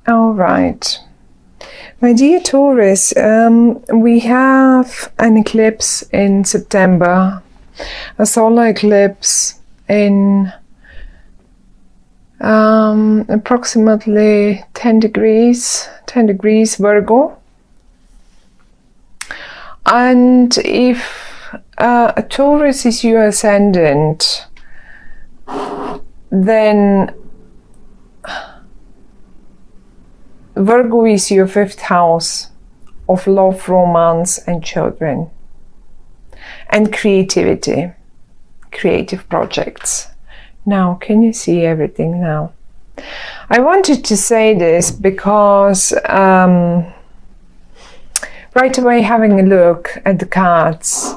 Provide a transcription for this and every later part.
All right. My dear Taurus, we have an eclipse in September, a solar eclipse in approximately 10 degrees Virgo. And if a Taurus is your ascendant, then Virgo is your 5th house of love, romance and children and creativity, creative projects. Now, can you see everything now? I wanted to say this because right away, having a look at the cards,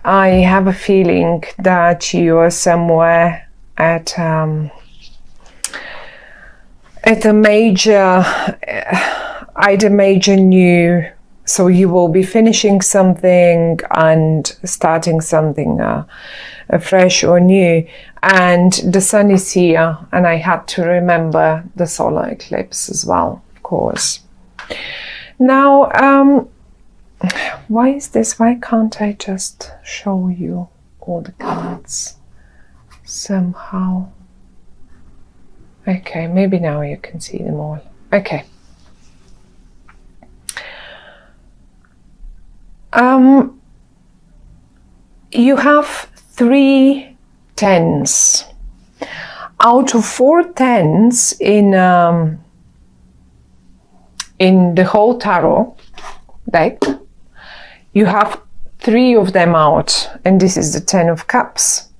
I have a feeling that you are somewhere at a major, either major new, so you will be finishing something and starting something fresh or new, and the sun is here, and I had to remember the solar eclipse as well, of course. Now, why is this? Why can't I just show you all the cards somehow? Okay, maybe now you can see them all. Okay. You have 3 10s. Out of 4 10s in the whole tarot deck, you have 3 of them out, and this is the 10 of Cups,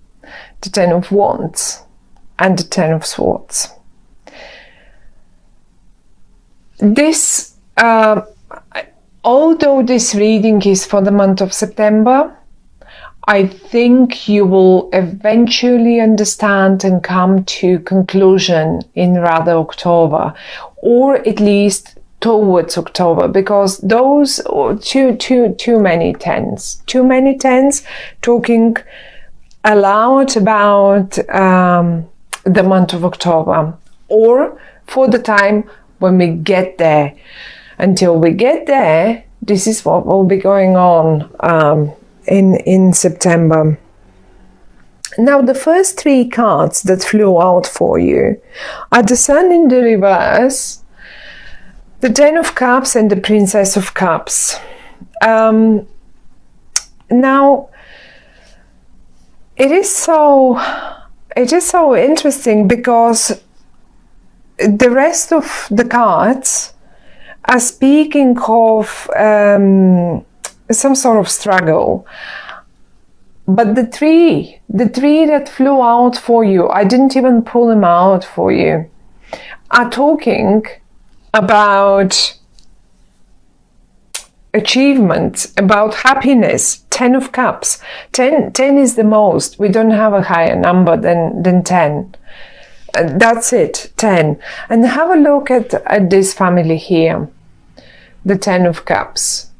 the 10 of Wands, and the 10 of Swords. This, although this reading is for the month of September, I think you will eventually understand and come to conclusion in rather October, or at least towards October, because those too many tens talking aloud about the month of October, or for the time when we get there. Until we get there, this is what will be going on in September. Now, the first 3 cards that flew out for you are the Sun in the reverse, the 10 of Cups and the Princess of Cups. Now, it is so interesting because the rest of the cards are speaking of some sort of struggle. But the three that flew out for you, I didn't even pull them out for you, are talking about achievement, about happiness. 10 of Cups. 10 is the most. We don't have a higher number than 10. That's it, 10. And have a look at this family here, the 10 of Cups,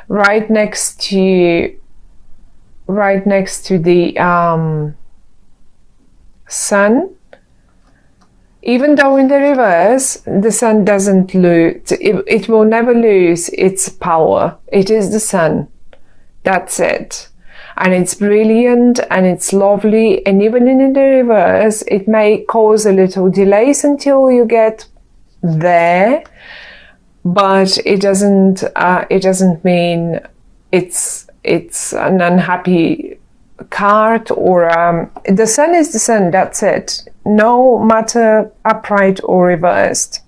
right next to the Sun. Even though in the reverse, the Sun doesn't lose, it will never lose its power. It is the Sun. That's it. And it's brilliant and it's lovely. And even in the reverse, it may cause a little delays until you get there. But it doesn't mean it's an unhappy card, or the Sun is the Sun, that's it. No matter upright or reversed.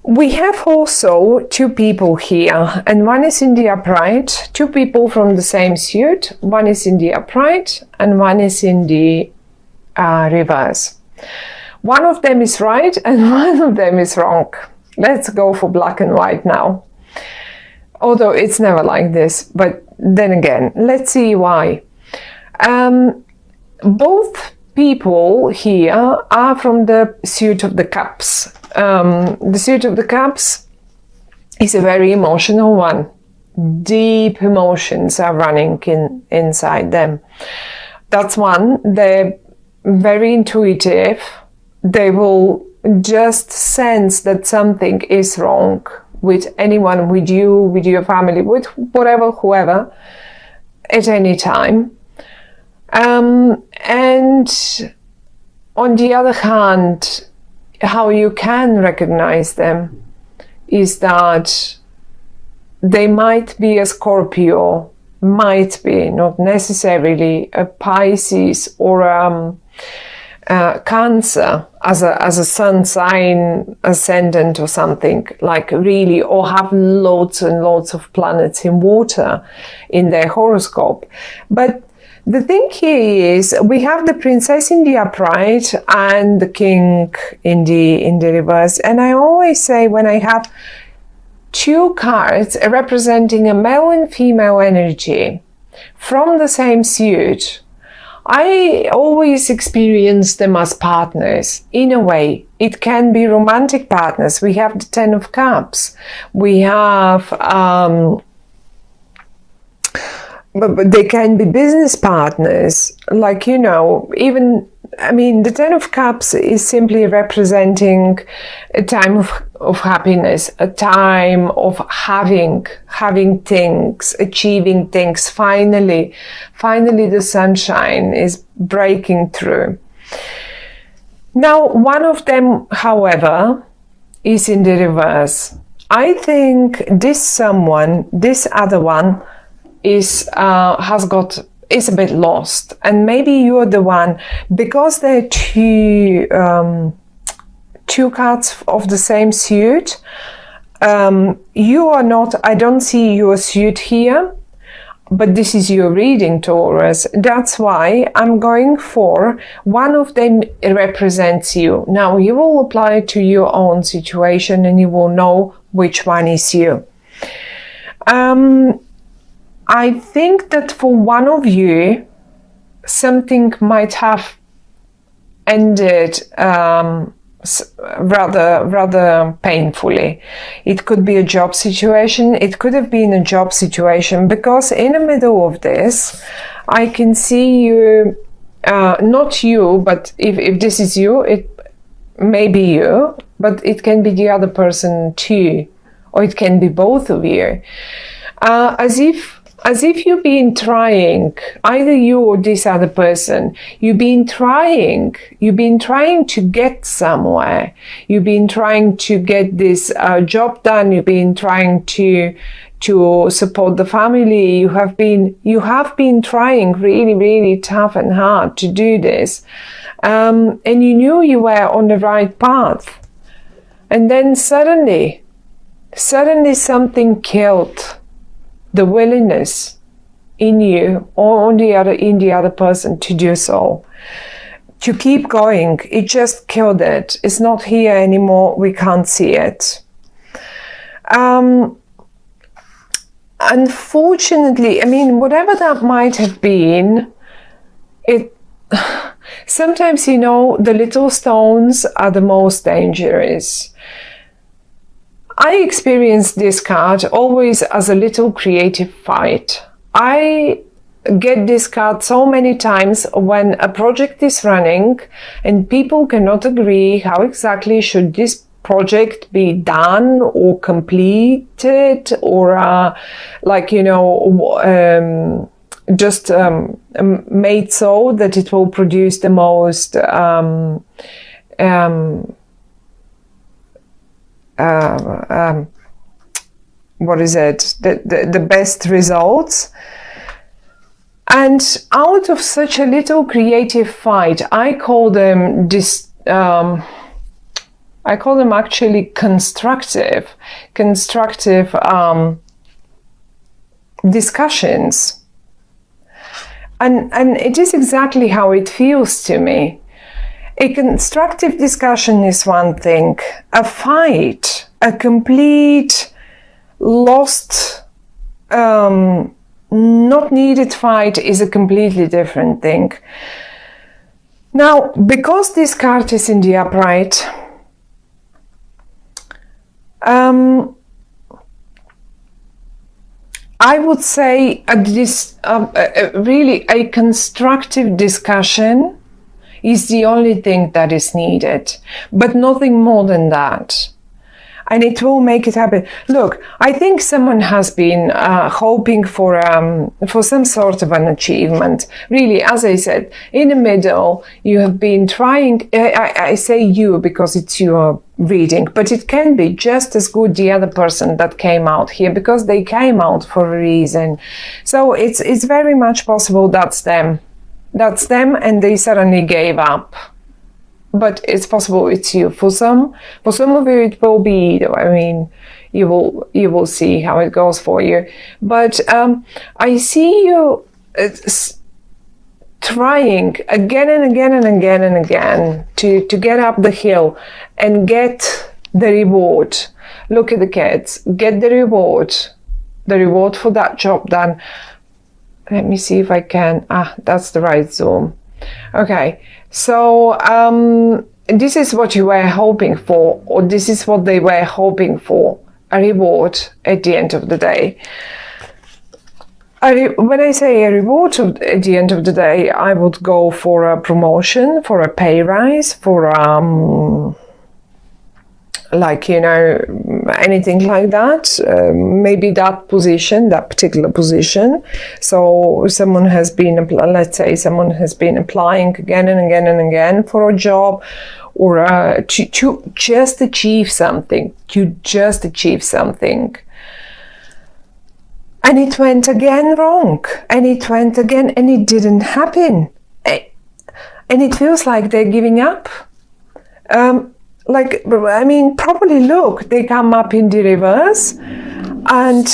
We have also 2 people here, and one is in the upright, 2 people from the same suit. One is in the upright and one is in the reverse. One of them is right and one of them is wrong. Let's go for black and white now. Although it's never like this, but then again, let's see why. Both people here are from the suit of the Cups. The suit of the Cups is a very emotional one. Deep emotions are running inside them. That's one. They're very intuitive. they will just sense that something is wrong with anyone, with you, with your family, with whatever, whoever, at any time. And on the other hand, how you can recognize them is that they might be a Scorpio, might be, not necessarily a Pisces or Cancer as a sun sign ascendant or something, like really, or have loads and loads of planets in water in their horoscope. But the thing here is we have the princess in the upright and the king in the reverse. And I always say, when I have two cards representing a male and female energy from the same suit, I always experience them as partners. In a way, it can be romantic partners. We have the Ten of Cups. We have, but they can be business partners. Like, you know, even, I mean, the Ten of Cups is simply representing a time of happiness, a time of having things, achieving things. Finally the sunshine is breaking through. Now, one of them, however, is in the reverse. I think this other one is a bit lost, and maybe you're the one, because there are two cards of the same suit. You are not, I don't see your suit here, but this is your reading, Taurus. That's why I'm going for one of them represents you. Now you will apply it to your own situation and you will know which one is you. I think that for one of you, something might have ended rather painfully. It could be a job situation. It could have been a job situation, because in the middle of this, I can see you, not you, but if this is you, it may be you, but it can be the other person too, or it can be both of you. As if you've been trying, either you or this other person, you've been trying to get somewhere. You've been trying to get this job done. You've been trying to support the family. You have been trying really, really tough and hard to do this. And you knew you were on the right path. And then suddenly something killed the willingness in you or in the other person to do so, to keep going. It just killed it. It's not here anymore. We can't see it. Unfortunately, I mean, whatever that might have been, sometimes, you know, the little stones are the most dangerous. I experience this card always as a little creative fight. I get this card so many times when a project is running and people cannot agree how exactly should this project be done or completed, or like, you know, just made so that it will produce the most what is it? The best results. And out of such a little creative fight, I call them actually constructive discussions. And it is exactly how it feels to me. A constructive discussion is one thing. A fight, a complete lost, not needed fight is a completely different thing. Now, because this card is in the upright, I would say this really a constructive discussion is the only thing that is needed, but nothing more than that. And it will make it happen. Look, I think someone has been hoping for some sort of an achievement. Really, as I said, in the middle, you have been trying, I say you because it's your reading, but it can be just as good the other person that came out here, because they came out for a reason. So it's very much possible that's them. That's them, and they suddenly gave up. But it's possible it's you. For some of you it will be, I mean, you will see how it goes for you. But I see you trying again and again and again and again to get up the hill and get the reward. Look at the kids, get the reward for that job done. Let me see if I can, that's the right zoom. Okay, so this is what you were hoping for, or this is what they were hoping for, a reward at the end of the day. When I say a reward at the end of the day, I would go for a promotion, for a pay rise, for like, you know, anything like that. Maybe that position, that particular position. So someone has been, let's say someone has been applying again and again and again for a job, or to just achieve something, and it went again wrong, and it went again, and it didn't happen, and it feels like they're giving up. Like, I mean, probably look, they come up in the reverse, and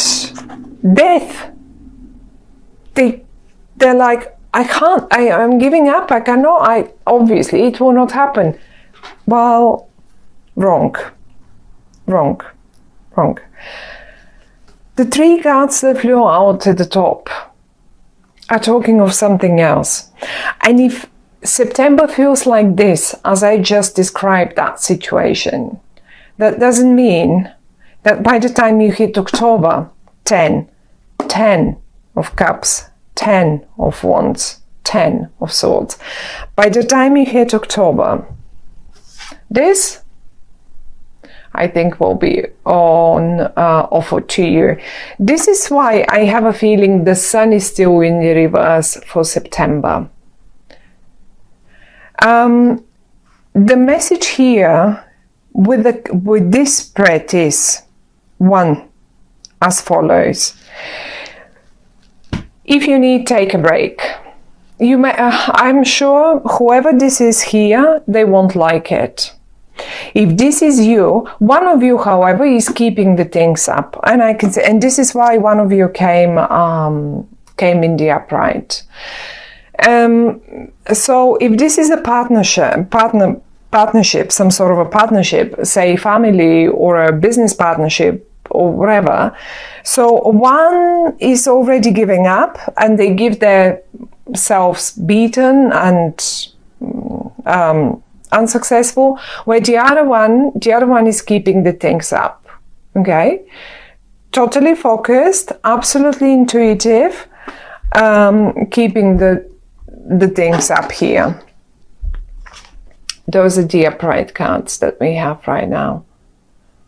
death. They're like, I can't, I'm giving up, I cannot, obviously it will not happen. Well, wrong. The three cards that flew out at the top are talking of something else. And if September feels like this, as I just described that situation, that doesn't mean that by the time you hit October, 10 of cups, 10 of wands, 10 of swords. By the time you hit October, this, I think, will be on offer to you. This is why I have a feeling the sun is still in the reverse for September. The message here with this spread is one, as follows. If you need, take a break. You may, I'm sure whoever this is here, they won't like it. If this is you, one of you, however, is keeping the things up, and I can say, and this is why one of you came in the upright. So if this is a partnership, some sort of a partnership, say family or a business partnership or whatever, so one is already giving up and they give themselves beaten and unsuccessful, where the other one is keeping the things up. Okay, totally focused, absolutely intuitive, keeping the things up here. Those are the upright cards that we have right now,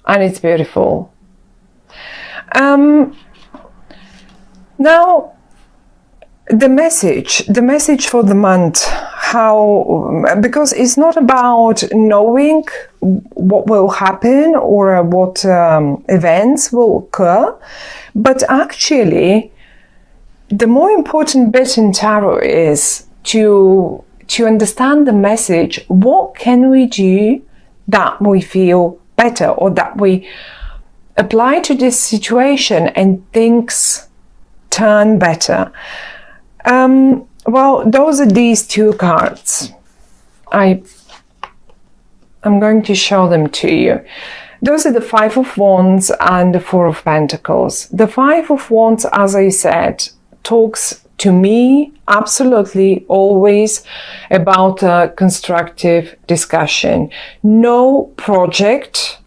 and it's beautiful. Now the message for the month, because it's not about knowing what will happen or what events will occur, but actually the more important bit in tarot is to understand the message. What can we do that we feel better, or that we apply to this situation and things turn better? Well, those are these two cards. I'm going to show them to you. Those are the Five of Wands and the Four of Pentacles. The Five of Wands, as I said, talks to me absolutely always about a constructive discussion. No project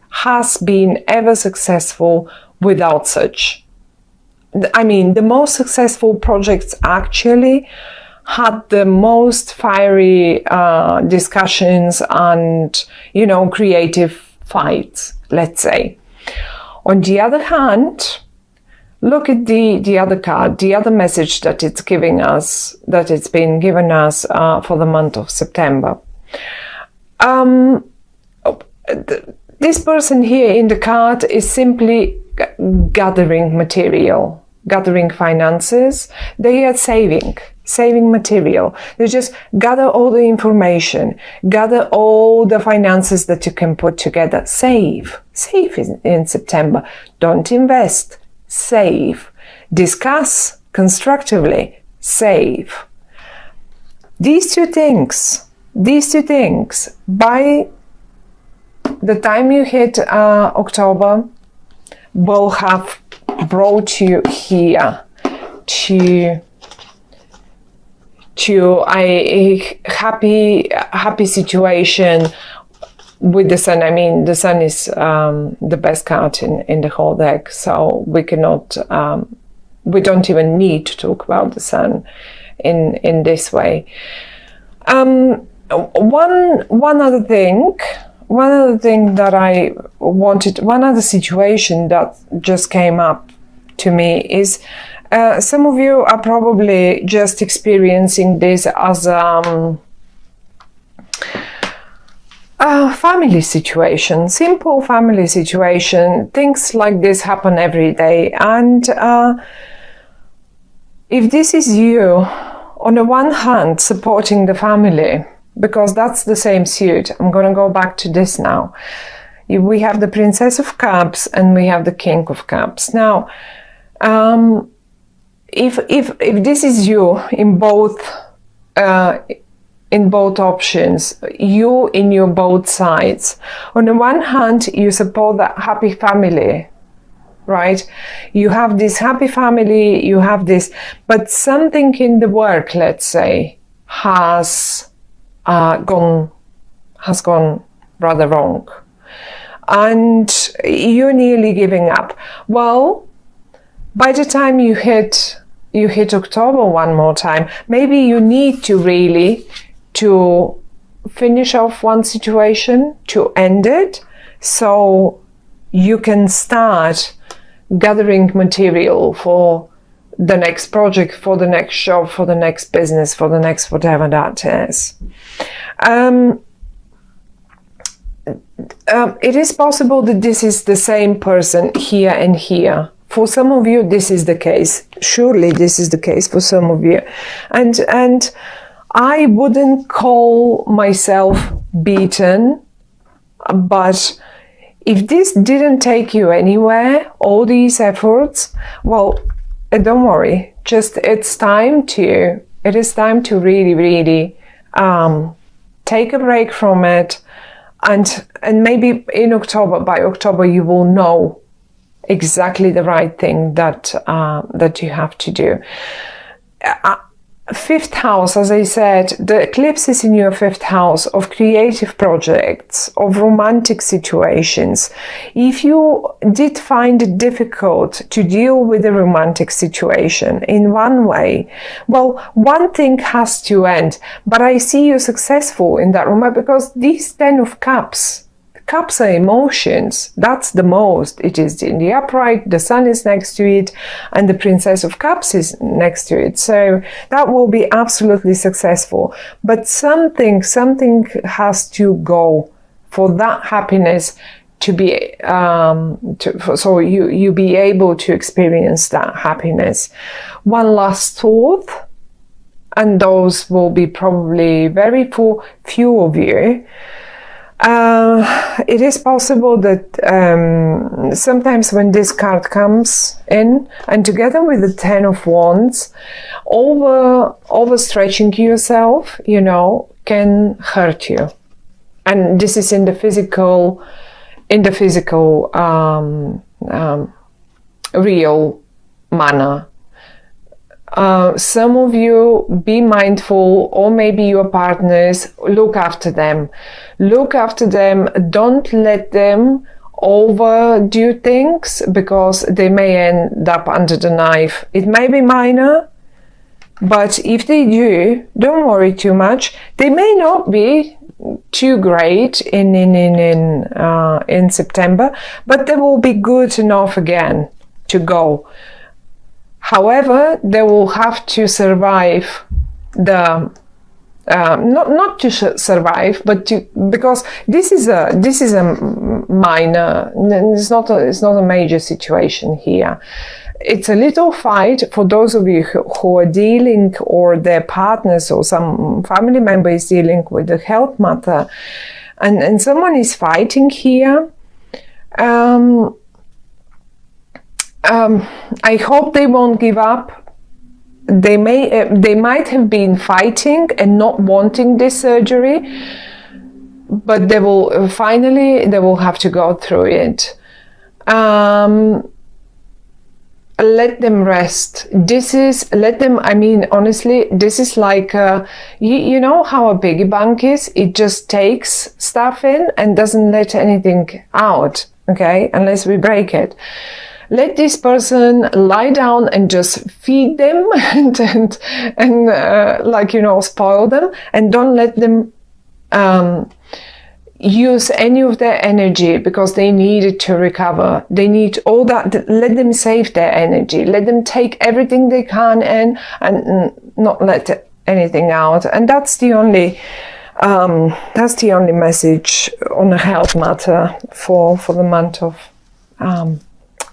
has been ever successful without such. I mean, the most successful projects actually had the most fiery discussions and, creative fights, let's say. On the other hand, look at the other card, the other message that it's giving us, that it's been given us for the month of September. This person here in the card is simply gathering material, gathering finances. They are saving material. They just gather all the information, gather all the finances that you can put together. Save in September. Don't invest. Save. Discuss constructively. Save. These two things, by the time you hit October, will have brought you here to a happy situation with the sun. I mean, the sun is the best card in the whole deck, so we cannot, we don't even need to talk about the sun in this way. One other thing that I wanted, one other situation that just came up to me is some of you are probably just experiencing this as a family situation, simple family situation. Things like this happen every day, and if this is you, on the one hand, supporting the family, because that's the same suit. I'm going to go back to this now. We have the Princess of Cups and we have the King of Cups. Now, if this is you in both options, you in your both sides. On the one hand, you support that happy family, right? You have this happy family, you have this, but something in the work, let's say, has gone rather wrong, and you're nearly giving up. Well, by the time you hit October one more time, maybe you need to really to finish off one situation, to end it, so you can start gathering material for the next project, for the next job, for the next business, for the next whatever that is. It is possible that this is the same person here and here. For some of you, this is the case. Surely this is the case for some of you. And I wouldn't call myself beaten, but if this didn't take you anywhere, all these efforts, well, don't worry. Just it is time to really take a break from it, and maybe by October you will know exactly the right thing that you have to do. Fifth house, as I said, the eclipse is in your fifth house of creative projects, of romantic situations. If you did find it difficult to deal with a romantic situation in one way, well, one thing has to end. But I see you successful in that romance, because these 10 of Cups are emotions. That's the most. It is in the upright, the sun is next to it, and the Princess of Cups is next to it. So that will be absolutely successful. But something has to go for that happiness to be, so you be able to experience that happiness. One last thought, and those will be probably very few of you. It is possible that sometimes when this card comes in, and together with the 10 of Wands, overstretching yourself, can hurt you. And this is in the physical, real manner. Some of you, be mindful, or maybe your partners, look after them. Don't let them overdo things, because they may end up under the knife. It may be minor, But if they do, don't worry too much. They may not be too great in September, but they will be good enough again to go. However, they will have to survive the not to survive, but because this is a minor. It's not a major situation here. It's a little fight for those of you who are dealing, or their partners or some family member is dealing with the health matter, and someone is fighting here. I hope they won't give up. They might have been fighting and not wanting this surgery, but they will have to go through it. Let them rest. I mean, honestly, this is like, you know how a piggy bank is? It just takes stuff in and doesn't let anything out, okay? Unless we break it. Let this person lie down and just feed them and like, you know, spoil them, and don't let them use any of their energy, because they need it to recover. They need all that. Let them save their energy. Let them take everything they can in and not let anything out. And that's the only message on a health matter for the month of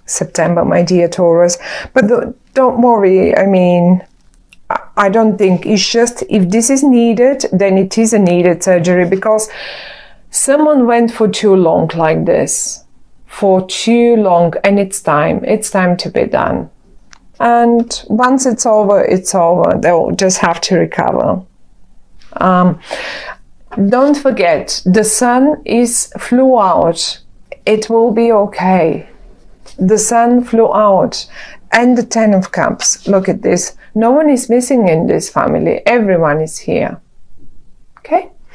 September, my dear Taurus. But don't worry. I mean, I don't think it's just, if this is needed, then it is a needed surgery, because someone went for too long like this, for too long, and it's time to be done. And once it's over, it's over. They'll just have to recover. Don't forget, the sun flew out. It will be okay. The sun flew out. And the 10 of Cups. Look at this. No one is missing in this family. Everyone is here. Okay?